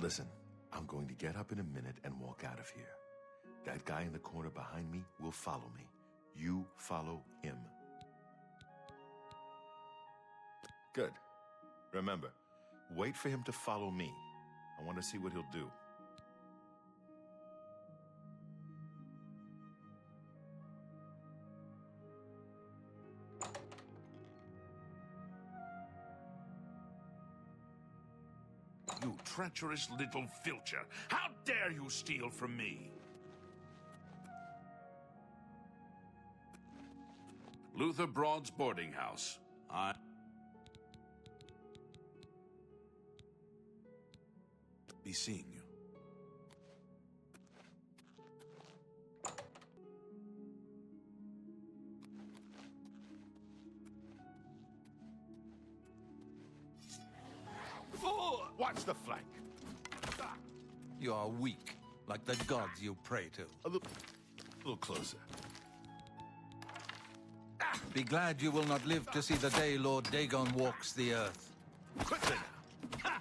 Listen, I'm going to get up in a minute and walk out of here. That guy in the corner behind me will follow me. You follow him. Good. Remember, wait for him to follow me. I want to see what he'll do. You treacherous little filcher! How dare you steal from me? Luther Broad's boarding house. Be seeing you. Watch the flank. You are weak, like the gods you pray to. A little closer. Be glad you will not live to see the day Lord Dagon walks the earth. Quickly now.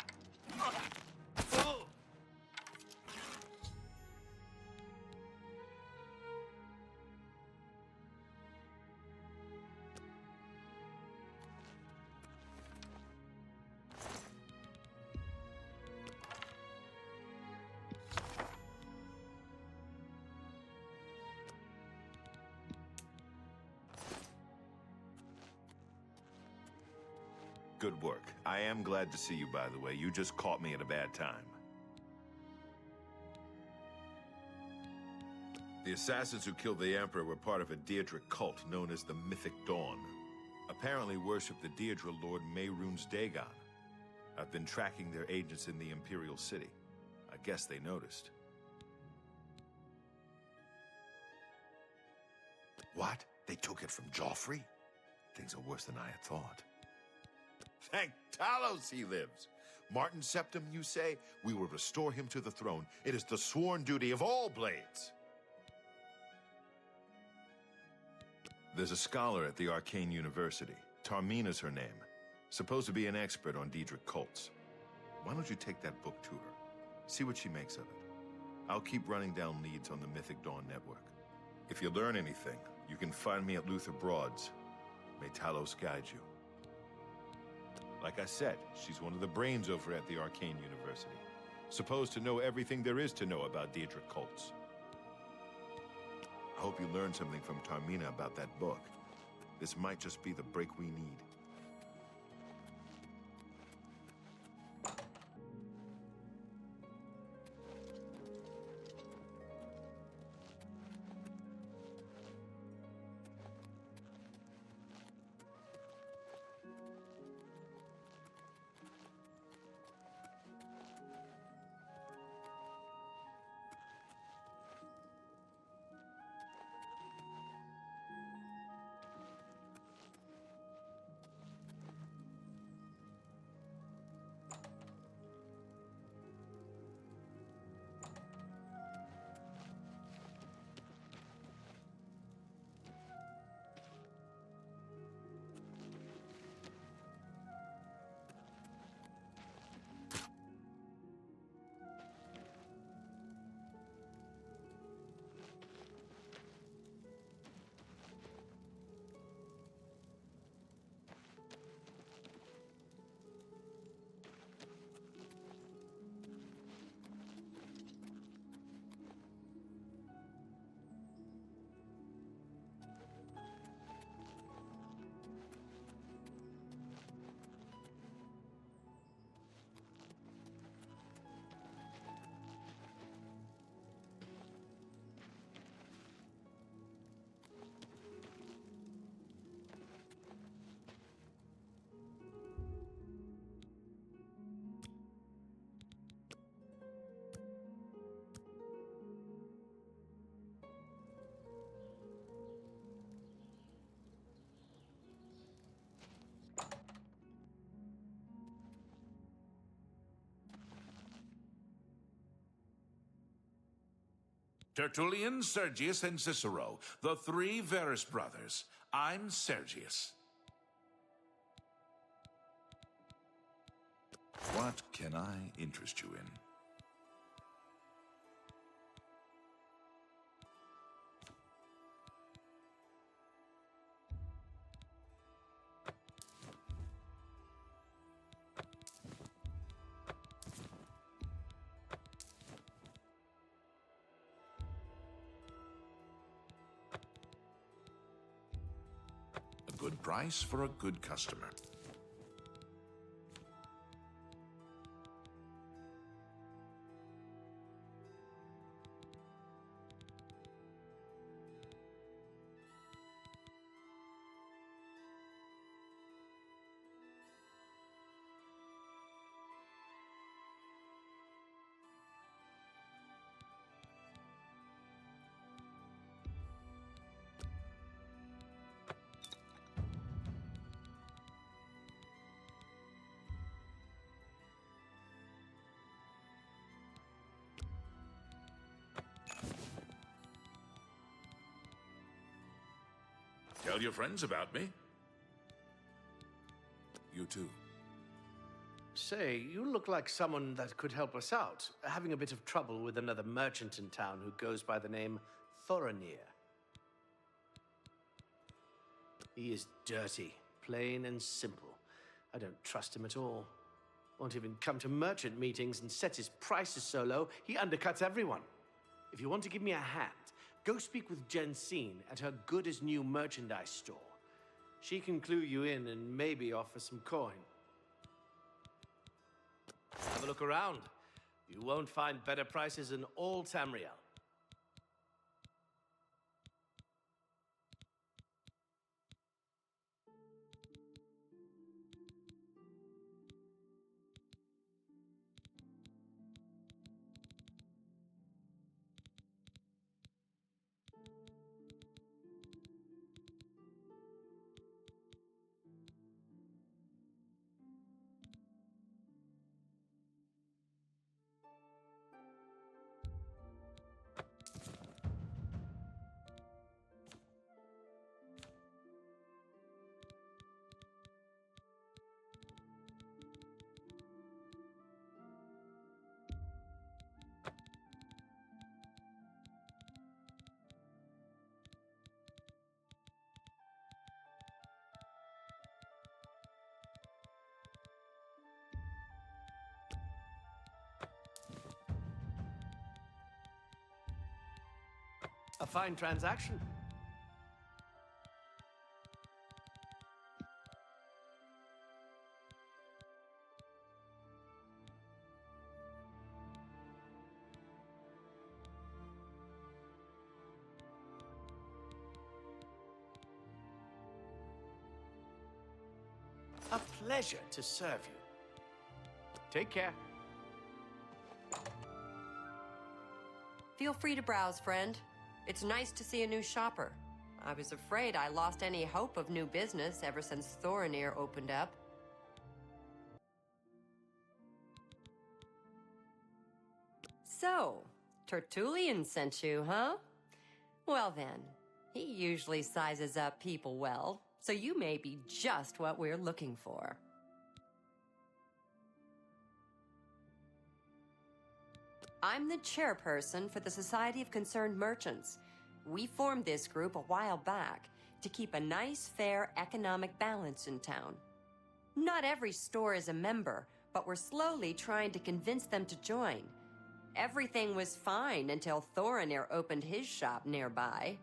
Good work. I am glad to see you, by the way. You just caught me at a bad time. The assassins who killed the Emperor were part of a Deirdre cult known as the Mythic Dawn. Apparently worship the Deirdre Lord Mehrunes Dagon. I've been tracking their agents in the Imperial City. I guess they noticed. What? They took it from Joffrey? Things are worse than I had thought. Thank Talos he lives. Martin Septim, you say? We will restore him to the throne. It is the sworn duty of all blades. There's a scholar at the Arcane University. Tarmina's her name. Supposed to be an expert on Daedric cults. Why don't you take that book to her? See what she makes of it. I'll keep running down leads on the Mythic Dawn network. If you learn anything, you can find me at Luther Broad's. May Talos guide you. Like I said, she's one of the brains over at the Arcane University. Supposed to know everything there is to know about Daedric cults. I hope you learned something from Tarmina about that book. This might just be the break we need. Tertullian, Sergius, and Cicero, the three Verus brothers. I'm Sergius. What can I interest you in? good price for a good customer. Tell your friends about me. You too. Say, you look like someone that could help us out. Having a bit of trouble with another merchant in town who goes by the name Thorinir. He is dirty, plain and simple. I don't trust him at all. Won't even come to merchant meetings and set his prices so low, he undercuts everyone. If you want to give me a hand, go speak with Jensine at her good-as-new merchandise store. She can clue you in and maybe offer some coin. Have a look around. You won't find better prices in all Tamriel. A fine transaction. A pleasure to serve you. Take care. Feel free to browse, friend. It's nice to see a new shopper. I was afraid I lost any hope of new business ever since Thorinir opened up. So, Tertullian sent you, huh? Well then, he usually sizes up people well, so you may be just what we're looking for. I'm the chairperson for the Society of Concerned Merchants. We formed this group a while back to keep a nice, fair economic balance in town. Not every store is a member, but we're slowly trying to convince them to join. Everything was fine until Thorinir opened his shop nearby.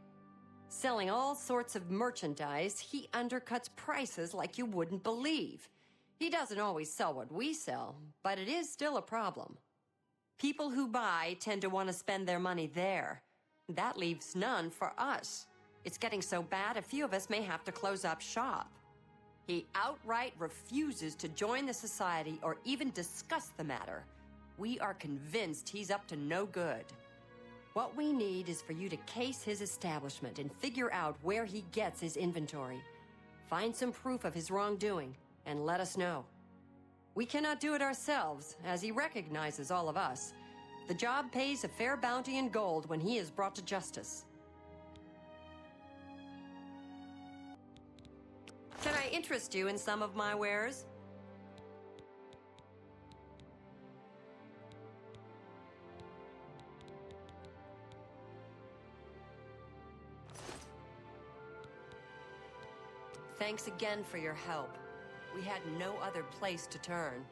Selling all sorts of merchandise, he undercuts prices like you wouldn't believe. He doesn't always sell what we sell, but it is still a problem. People who buy tend to want to spend their money there. That leaves none for us. It's getting so bad a few of us may have to close up shop. He outright refuses to join the society or even discuss the matter. We are convinced he's up to no good. What we need is for you to case his establishment and figure out where he gets his inventory. Find some proof of his wrongdoing and let us know. We cannot do it ourselves, as he recognizes all of us. The job pays a fair bounty in gold when he is brought to justice. Can I interest you in some of my wares? Thanks again for your help. We had no other place to turn.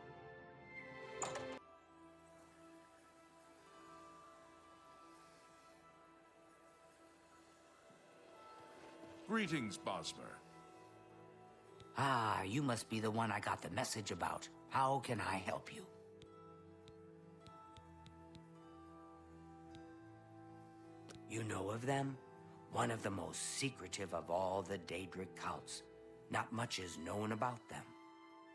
Greetings, Bosmer. Ah, you must be the one I got the message about. How can I help you? You know of them? One of the most secretive of all the Daedric cults. Not much is known about them.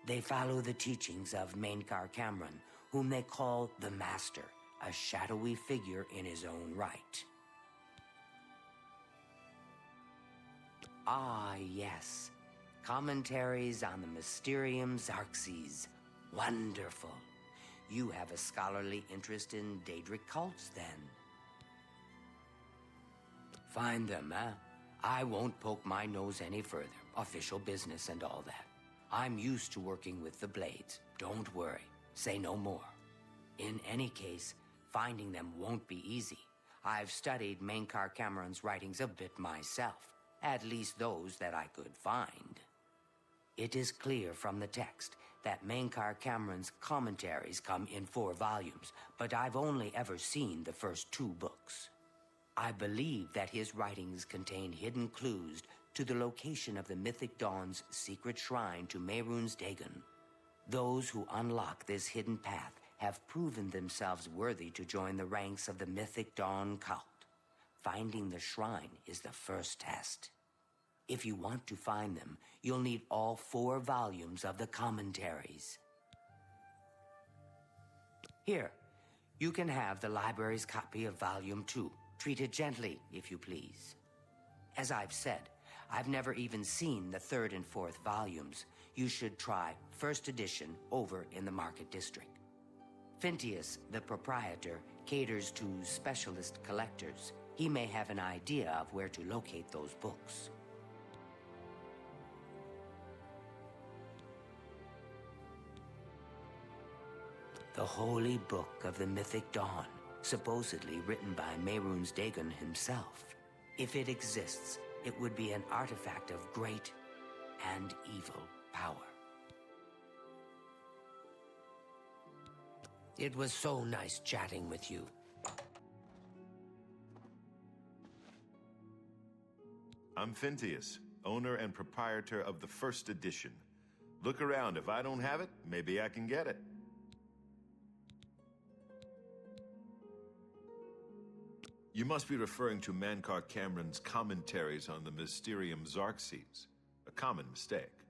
They follow the teachings of Mainkar Cameron, whom they call the Master, a shadowy figure in his own right. Ah, yes. Commentaries on the Mysterium Xarxes. Wonderful. You have a scholarly interest in Daedric cults, then? Find them, huh? I won't poke my nose any further. Official business and all that. I'm used to working with the Blades. Don't worry. Say no more. In any case, finding them won't be easy. I've studied Mainkar Cameron's writings a bit myself. At least those that I could find. It is clear from the text that Mainkar Cameron's commentaries come in 4 volumes, but I've only ever seen the first 2 books. I believe that his writings contain hidden clues to the location of the Mythic Dawn's secret shrine to Mehrunes Dagon. Those who unlock this hidden path have proven themselves worthy to join the ranks of the Mythic Dawn cult. Finding the shrine is the first test. If you want to find them, you'll need all 4 volumes of the commentaries. Here, you can have the library's copy of Volume 2. Treat it gently, if you please. As I've said, I've never even seen the 3rd and 4th volumes. You should try first edition over in the Market District. Phintius, the proprietor, caters to specialist collectors. He may have an idea of where to locate those books. The Holy Book of the Mythic Dawn, supposedly written by Mehrunes Dagon himself. If it exists, it would be an artifact of great and evil power. It was so nice chatting with you. I'm Phintius, owner and proprietor of the first edition. Look around. If I don't have it, maybe I can get it. You must be referring to Mainkar Cameron's commentaries on the Mysterium Xarxes. A common mistake.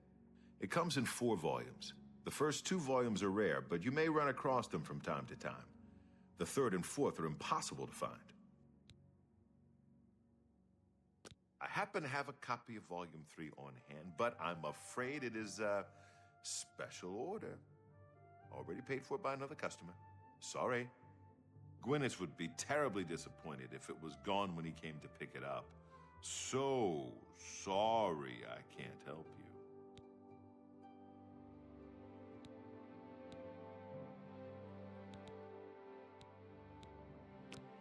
It comes in 4 volumes. The first 2 volumes are rare, but you may run across them from time to time. The 3rd and 4th are impossible to find. I happen to have a copy of Volume 3 on hand, but I'm afraid it is a special order. Already paid for by another customer. Sorry. Gwyneth would be terribly disappointed if it was gone when he came to pick it up. So sorry I can't help you.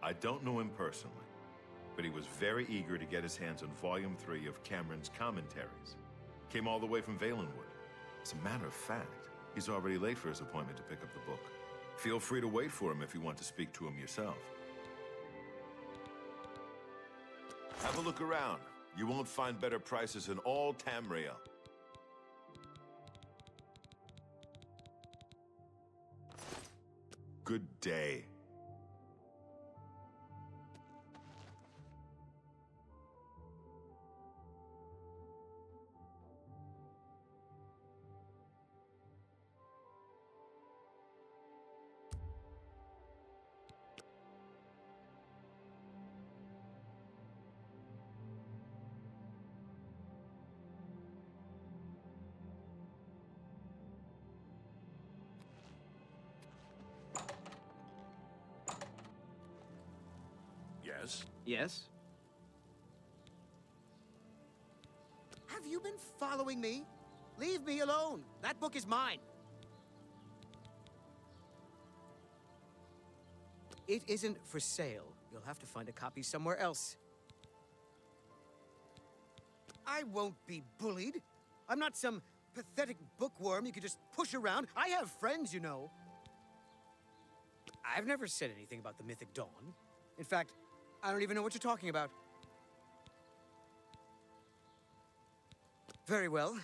I don't know him personally, but he was very eager to get his hands on Volume 3 of Cameron's commentaries. Came all the way from Valenwood. As a matter of fact, he's already late for his appointment to pick up the book. Feel free to wait for him if you want to speak to him yourself. Have a look around. You won't find better prices in all Tamriel. Good day. Yes? Yes? Have you been following me? Leave me alone. That book is mine. It isn't for sale. You'll have to find a copy somewhere else. I won't be bullied. I'm not some pathetic bookworm you could just push around. I have friends, you know. I've never said anything about the Mythic Dawn. In fact, I don't even know what you're talking about. Very well.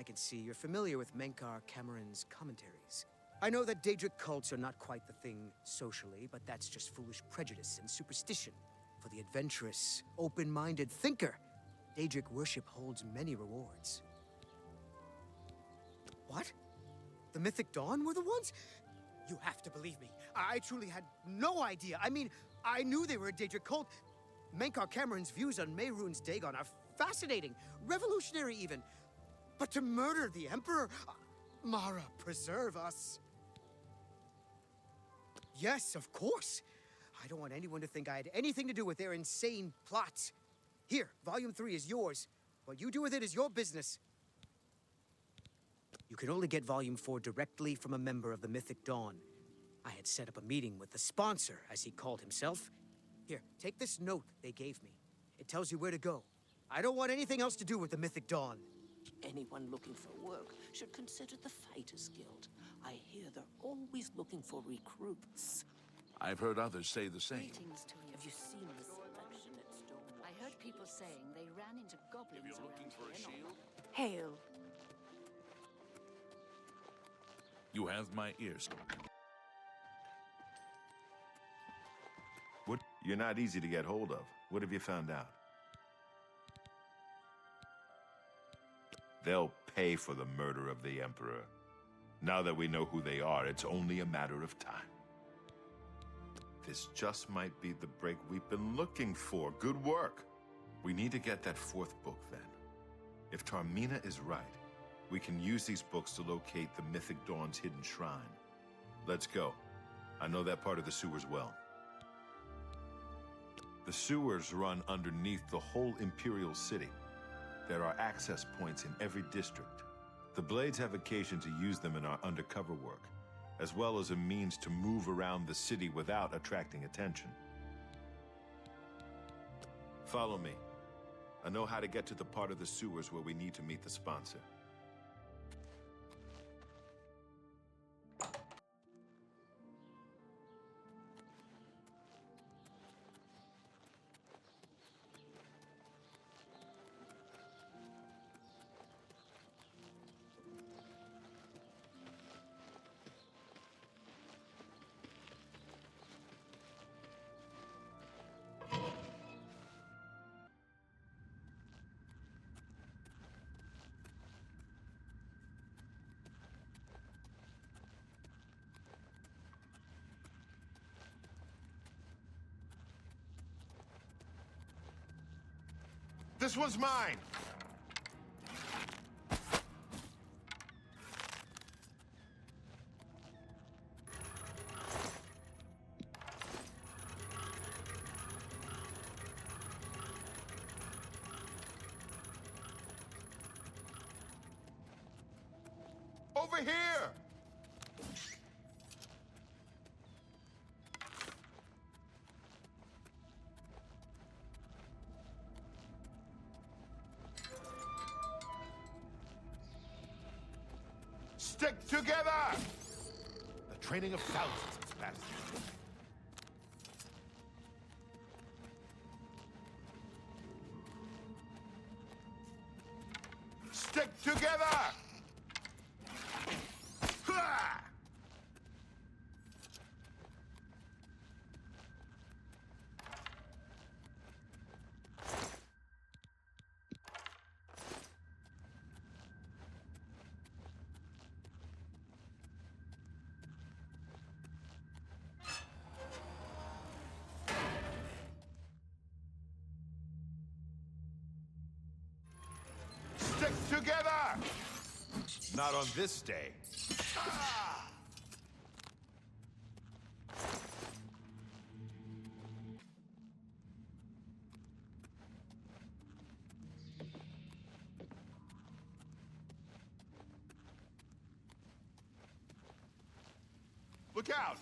I can see you're familiar with Menkar Cameron's commentaries. I know that Daedric cults are not quite the thing socially, but that's just foolish prejudice and superstition. For the adventurous, open-minded thinker, Daedric worship holds many rewards. What? The Mythic Dawn were the ones? You have to believe me. I truly had no idea. I mean, I knew they were a Daedric cult. Menkar Cameron's views on Mehrunes Dagon are fascinating, revolutionary even. But to murder the Emperor? Mara, preserve us. Yes, of course. I don't want anyone to think I had anything to do with their insane plots. Here, Volume 3 is yours. What you do with it is your business. You can only get Volume 4 directly from a member of the Mythic Dawn. I had set up a meeting with the sponsor, as he called himself. Here, take this note they gave me. It tells you where to go. I don't want anything else to do with the Mythic Dawn. Anyone looking for work should consider the Fighters Guild. I hear they're always looking for recruits. I've heard others say the same. Greetings to you. Have you seen the selection at Stone? I heard people saying they ran into goblins If you're looking for a around here. shield, Hail. you have my ears. What? You're not easy to get hold of. What have you found out? They'll pay for the murder of the Emperor. Now that we know who they are, it's only a matter of time. This just might be the break we've been looking for. Good work. We need to get that fourth book, then. If Tarmina is right, we can use these books to locate the Mythic Dawn's hidden shrine. Let's go. I know that part of the sewers well. The sewers run underneath the whole Imperial City. There are access points in every district. The Blades have occasion to use them in our undercover work, as well as a means to move around the city without attracting attention. Follow me. I know how to get to the part of the sewers where we need to meet the sponsor. This one's mine! Over here! Stick together! The training of thousands has passed. Stick together! Ha! Stick together! Not on this day. Ah! Look out!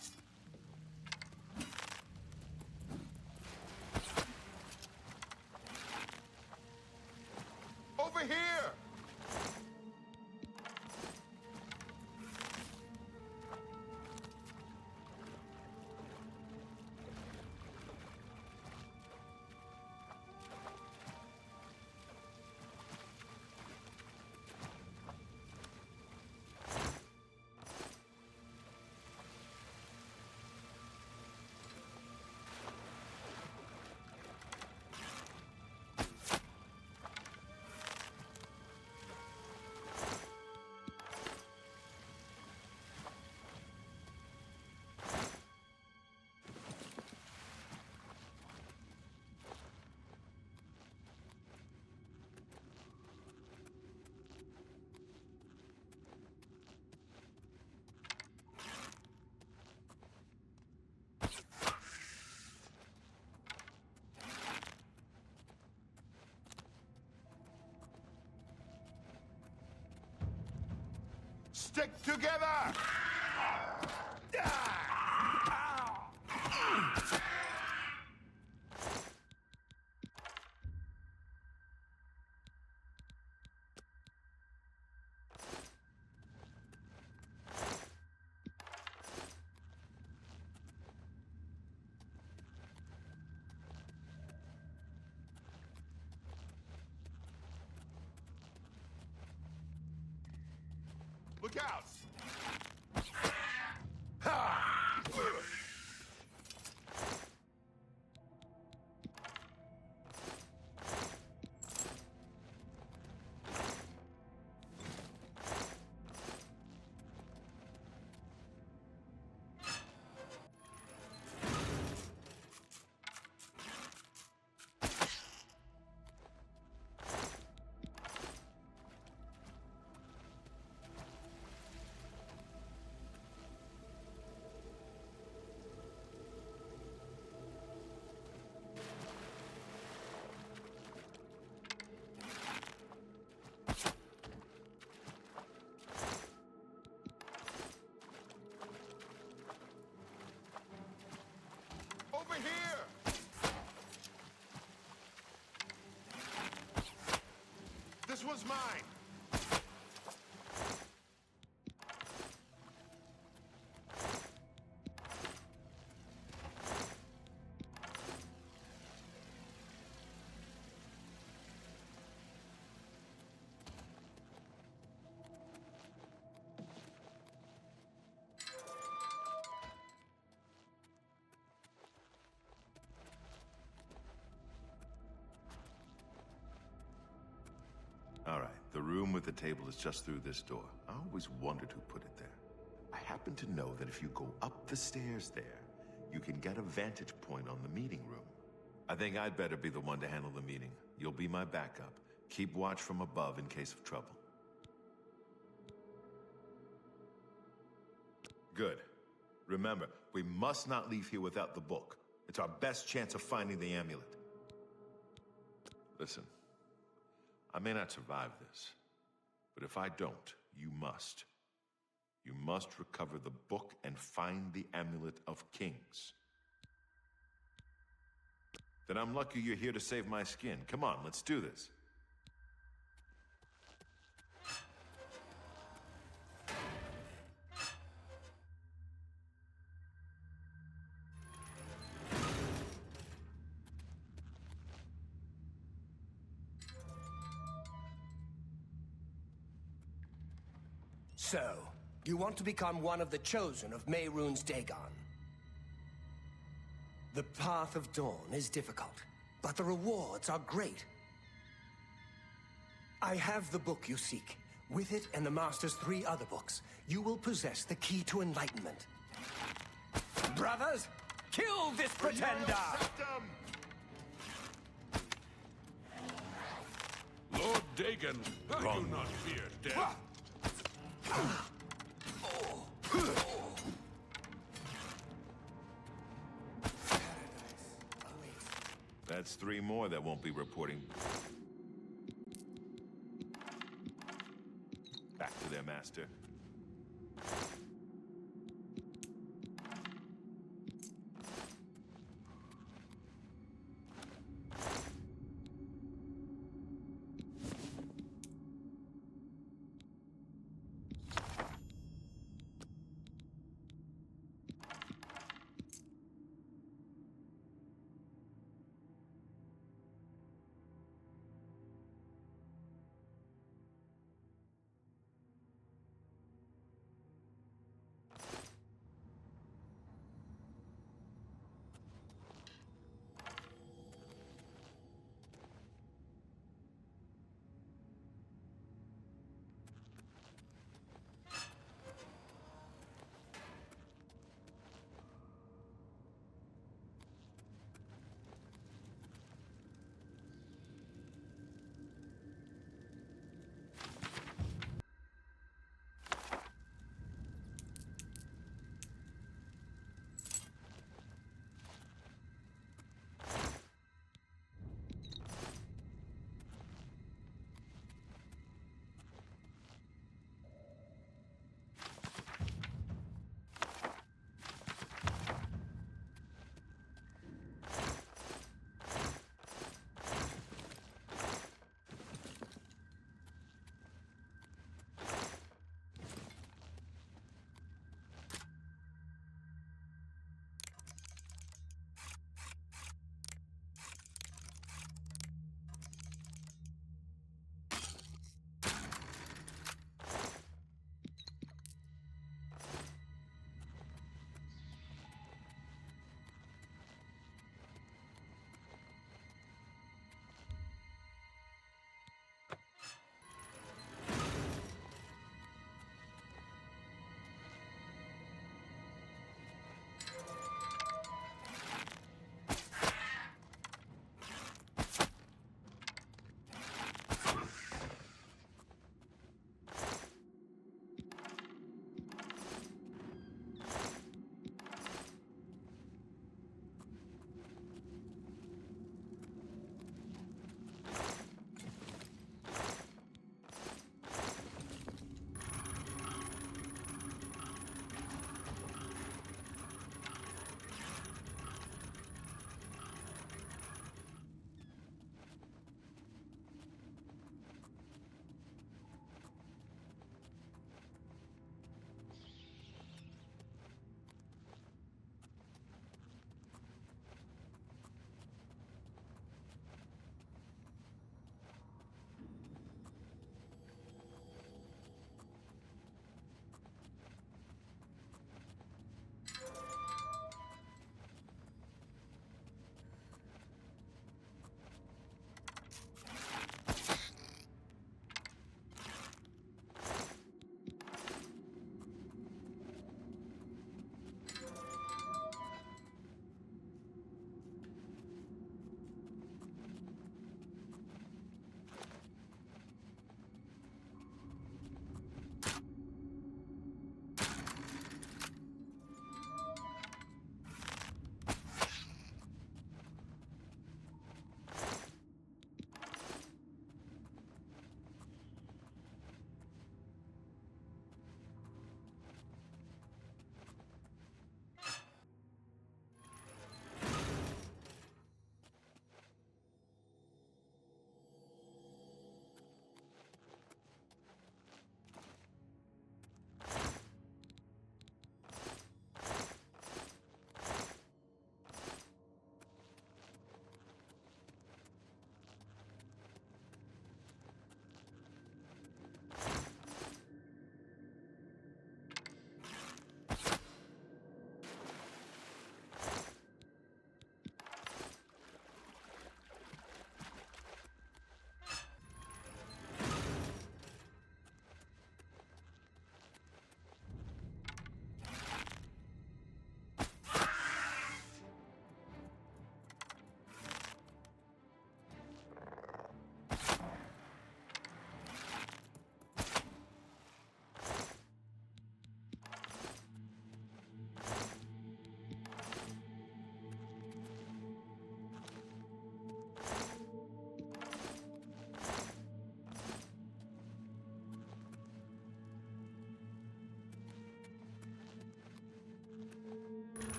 Over here! Stick together! Look out! Over here! This was mine! All right, the room with the table is just through this door. I always wondered who put it there. I happen to know that if you go up the stairs there, you can get a vantage point on the meeting room. I think I'd better be the one to handle the meeting. You'll be my backup. Keep watch from above in case of trouble. Good. Remember, we must not leave here without the book. It's our best chance of finding the amulet. Listen. I may not survive this, but if I don't, you must. You must recover the book and find the Amulet of Kings. Then I'm lucky you're here to save my skin. Come on, let's do this. So, you want to become one of the chosen of Mehrunes Dagon. The path of dawn is difficult, but the rewards are great. I have the book you seek. With it and the Master's 3 other books, you will possess the key to enlightenment. Brothers, kill this pretender! Lord Dagon, I do not fear death. That's 3 more that won't be reporting back to their master.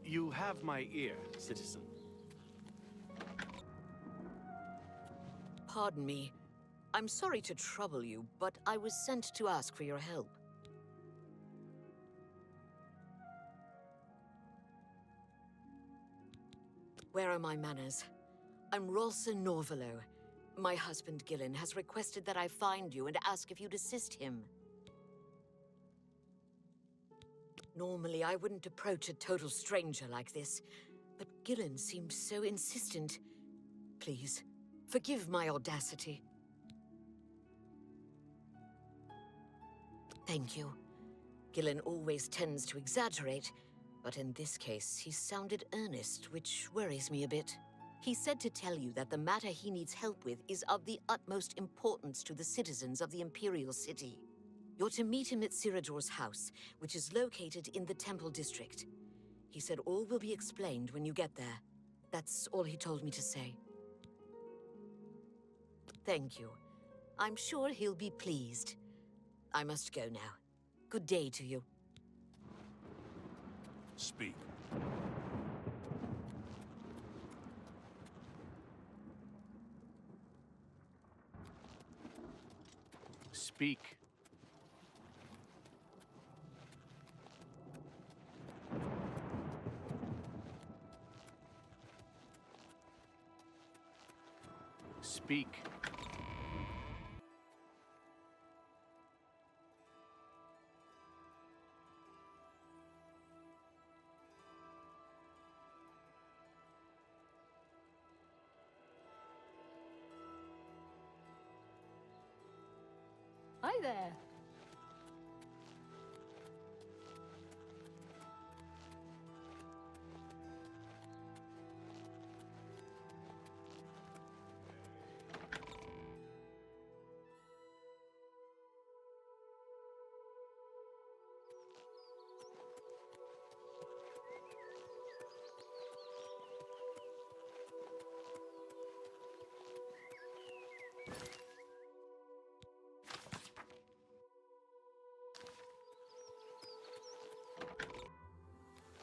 You have my ear, citizen. Pardon me. I'm sorry to trouble you, but I was sent to ask for your help. Where are my manners? I'm Rolsa Norvalo. My husband, Gillen, has requested that I find you and ask if you'd assist him. Normally, I wouldn't approach a total stranger like this, but Gillen seemed so insistent. Please, forgive my audacity. Thank you. Gillen always tends to exaggerate, but in this case, he sounded earnest, which worries me a bit. He said to tell you that the matter he needs help with is of the utmost importance to the citizens of the Imperial City. You're to meet him at Cyrodiil's house, which is located in the Temple District. He said all will be explained when you get there. That's all he told me to say. Thank you. I'm sure he'll be pleased. I must go now. Good day to you. Speak. Speak. Speak. Hi there.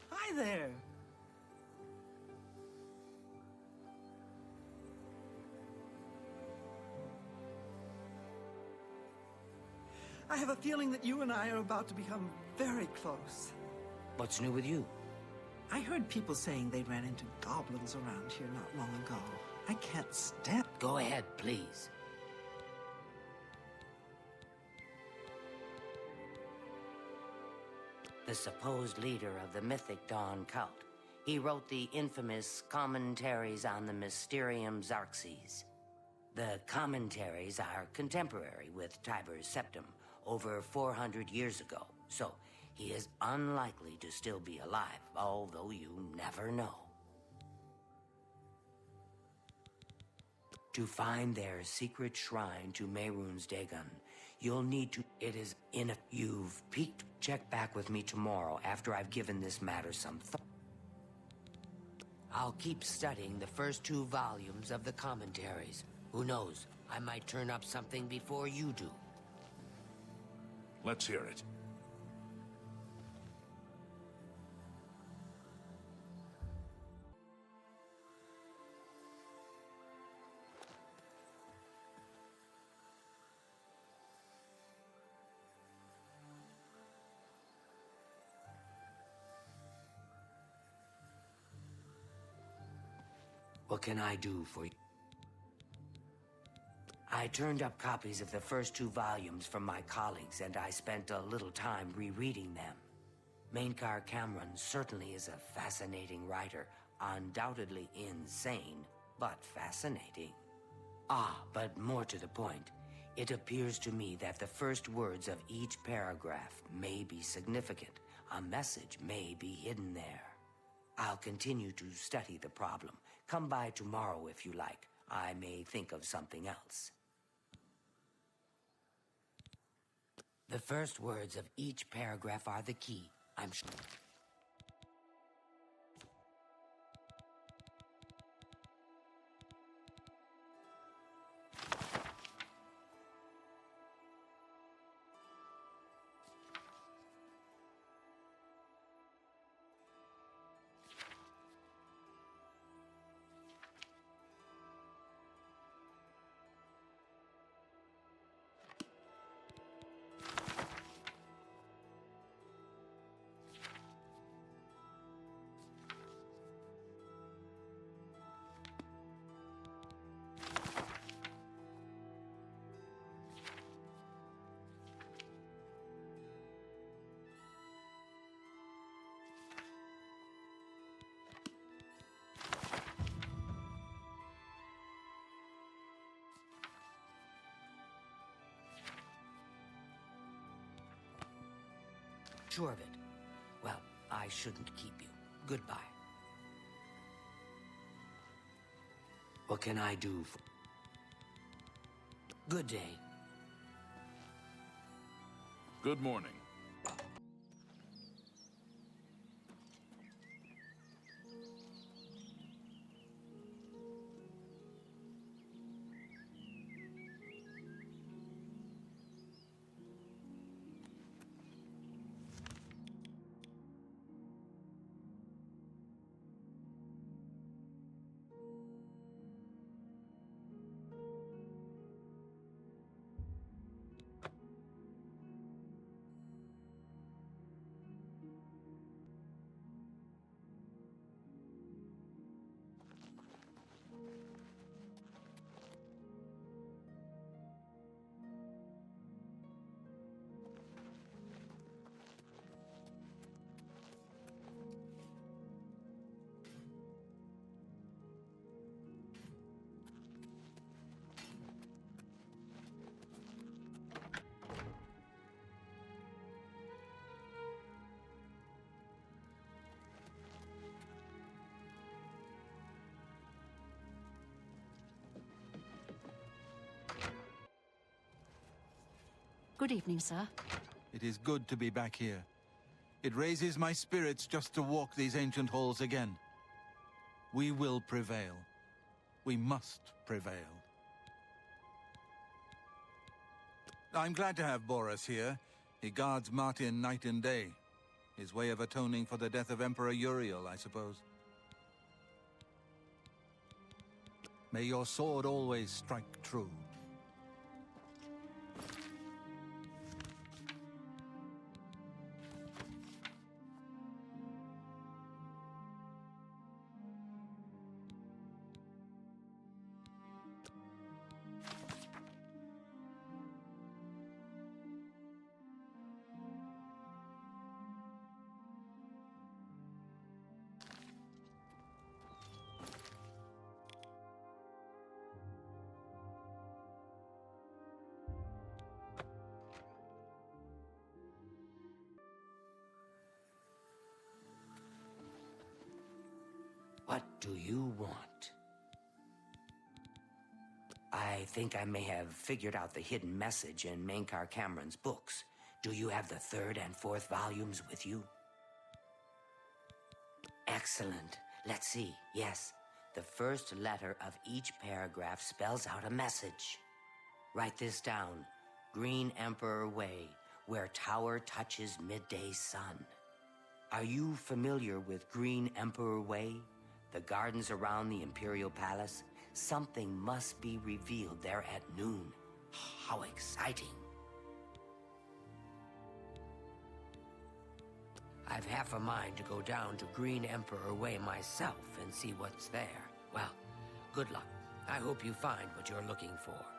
Hi there. I have a feeling that you and I are about to become very close. What's new with you? I heard people saying they ran into goblins around here not long ago. I can't stand... Go ahead, please. The supposed leader of the Mythic Dawn cult. He wrote the infamous Commentaries on the Mysterium Xarxes. The commentaries are contemporary with Tiber's Septum, over 400 years ago, so he is unlikely to still be alive, although you never know. To find their secret shrine to Mehrunes Dagon, you'll need to... It is in a... You've peeked. Check back with me tomorrow after I've given this matter some thought. I'll keep studying the first 2 volumes of the commentaries. Who knows? I might turn up something before you do. Let's hear it. What can I do for you? I turned up copies of the first 2 volumes from my colleagues, and I spent a little time rereading them. Mainkar Cameron certainly is a fascinating writer, undoubtedly insane, but fascinating. But more to the point, it appears to me that the first words of each paragraph may be significant. A message may be hidden there. I'll continue to study the problem. Come by tomorrow if you like. I may think of something else. The first words of each paragraph are the key, I'm sure. Sure of it. Well, I shouldn't keep you. Goodbye. What can I do for... Good day. Good morning. Good evening, sir. It is good to be back here. It raises my spirits just to walk these ancient halls again. We will prevail. We must prevail. I'm glad to have Boris here. He guards Martin night and day. His way of atoning for the death of Emperor Uriel, I suppose. May your sword always strike true. What do you want? I think I may have figured out the hidden message in Mankar Cameron's books. Do you have the 3rd and 4th volumes with you? Excellent. Let's see. Yes, the first letter of each paragraph spells out a message. Write this down. Green Emperor Way, where tower touches midday sun. Are you familiar with Green Emperor Way? The gardens around the Imperial Palace? Something must be revealed there at noon. How exciting. I've half a mind to go down to Green Emperor Way myself and see what's there. Well, good luck. I hope you find what you're looking for.